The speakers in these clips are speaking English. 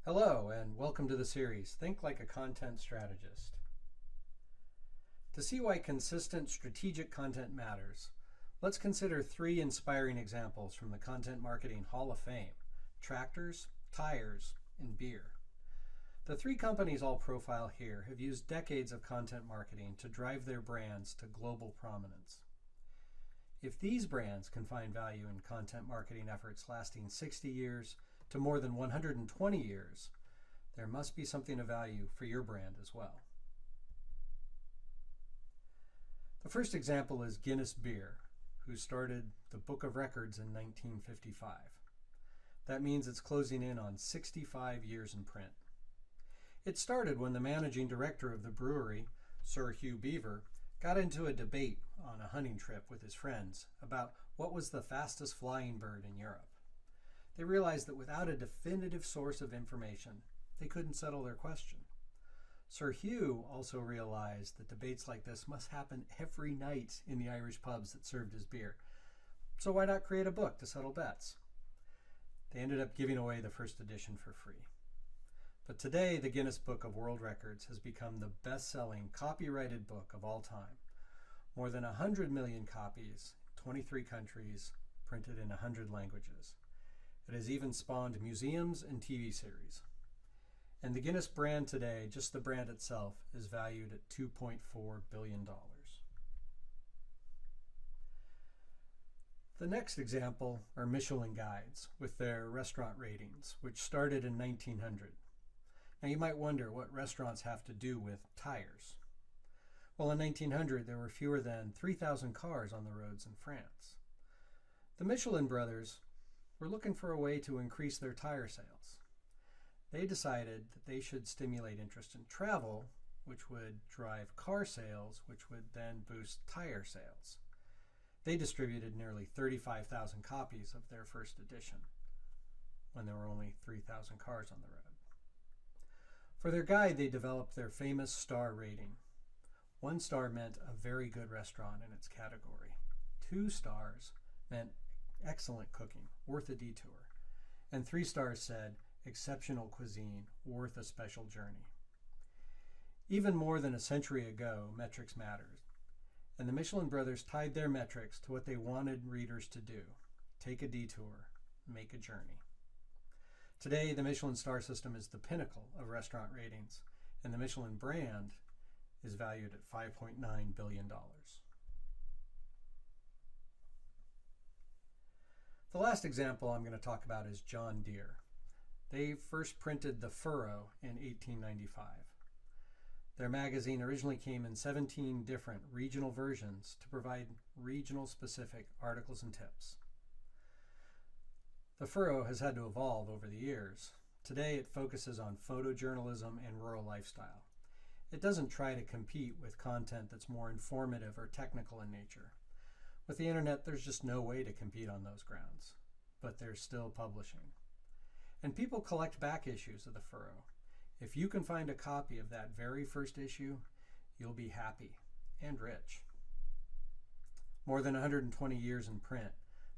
Hello, and welcome to the series, Think Like a Content Strategist. To see why consistent strategic content matters, let's consider three inspiring examples from the Content Marketing Hall of Fame: tractors, tires, and beer. The three companies I'll profile here have used decades of content marketing to drive their brands to global prominence. If these brands can find value in content marketing efforts lasting 60 years to more than 120 years, there must be something of value for your brand as well. The first example is Guinness Beer, who started the Book of Records in 1955. That means it's closing in on 65 years in print. It started when the managing director of the brewery, Sir Hugh Beaver, got into a debate on a hunting trip with his friends about what was the fastest flying bird in Europe. They realized that without a definitive source of information, they couldn't settle their question. Sir Hugh also realized that debates like this must happen every night in the Irish pubs that served his beer. So why not create a book to settle bets? They ended up giving away the first edition for free. But today, the Guinness Book of World Records has become the best-selling copyrighted book of all time. More than 100 million copies, 23 countries, printed in 100 languages. It has even spawned museums and TV series. And the Guinness brand today, just the brand itself, is valued at $2.4 billion. The next example are Michelin Guides with their restaurant ratings, which started in 1900. Now you might wonder what restaurants have to do with tires. Well, in 1900 there were fewer than 3,000 cars on the roads in France. The Michelin brothers were looking for a way to increase their tire sales. They decided that they should stimulate interest in travel, which would drive car sales, which would then boost tire sales. They distributed nearly 35,000 copies of their first edition when there were only 3,000 cars on the road. For their guide, they developed their famous star rating. 1 star meant a very good restaurant in its category. 2 stars meant excellent cooking, worth a detour. And 3 stars said exceptional cuisine, worth a special journey. Even more than a century ago, metrics mattered. And the Michelin brothers tied their metrics to what they wanted readers to do: take a detour, make a journey. Today, the Michelin star system is the pinnacle of restaurant ratings, and the Michelin brand is valued at $5.9 billion. The last example I'm going to talk about is John Deere. They first printed The Furrow in 1895. Their magazine originally came in 17 different regional versions to provide regional-specific articles and tips. The Furrow has had to evolve over the years. Today it focuses on photojournalism and rural lifestyle. It doesn't try to compete with content that's more informative or technical in nature. With the internet, there's just no way to compete on those grounds, but they're still publishing. And people collect back issues of The Furrow. If you can find a copy of that very first issue, you'll be happy and rich. More than 120 years in print.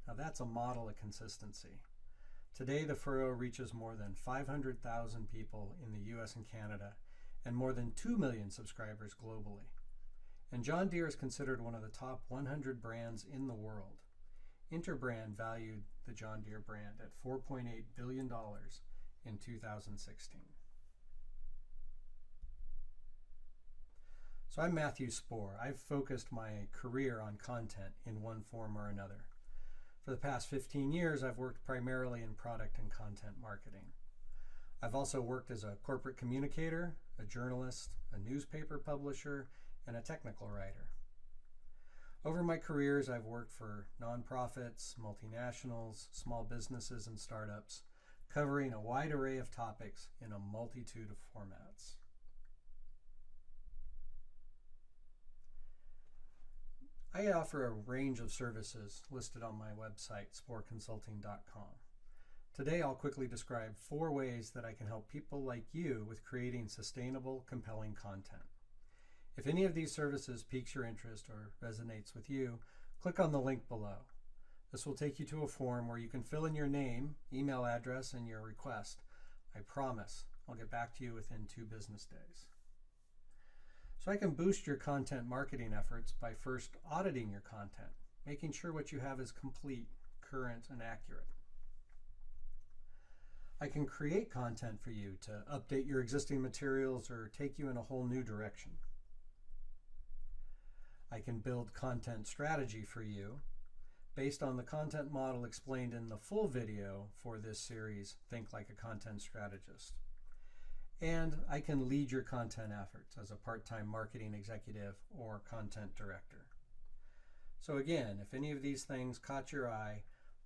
Now that's a model of consistency. Today, The Furrow reaches more than 500,000 people in the US and Canada, and more than 2 million subscribers globally. And John Deere is considered one of the top 100 brands in the world. Interbrand valued the John Deere brand at $4.8 billion in 2016. So I'm Matthew Spohr. I've focused my career on content in one form or another. For the past 15 years, I've worked primarily in product and content marketing. I've also worked as a corporate communicator, a journalist, a newspaper publisher, and a technical writer. Over my careers, I've worked for nonprofits, multinationals, small businesses, and startups, covering a wide array of topics in a multitude of formats. I offer a range of services listed on my website, spohrconsulting.com. Today, I'll quickly describe 4 ways that I can help people like you with creating sustainable, compelling content. If any of these services piques your interest or resonates with you, click on the link below. This will take you to a form where you can fill in your name, email address, and your request. I promise I'll get back to you within 2 business days. So I can boost your content marketing efforts by first auditing your content, making sure what you have is complete, current, and accurate. I can create content for you to update your existing materials or take you in a whole new direction. I can build content strategy for you based on the content model explained in the full video for this series, Think Like a Content Strategist. And I can lead your content efforts as a part-time marketing executive or content director. So again, if any of these things caught your eye,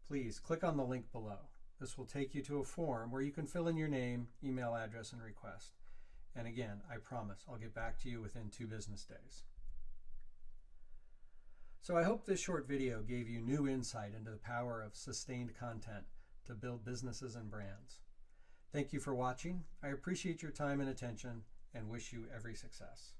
please click on the link below. This will take you to a form where you can fill in your name, email address, and request. And again, I promise I'll get back to you within 2 business days. So I hope this short video gave you new insight into the power of sustained content to build businesses and brands. Thank you for watching. I appreciate your time and attention and wish you every success.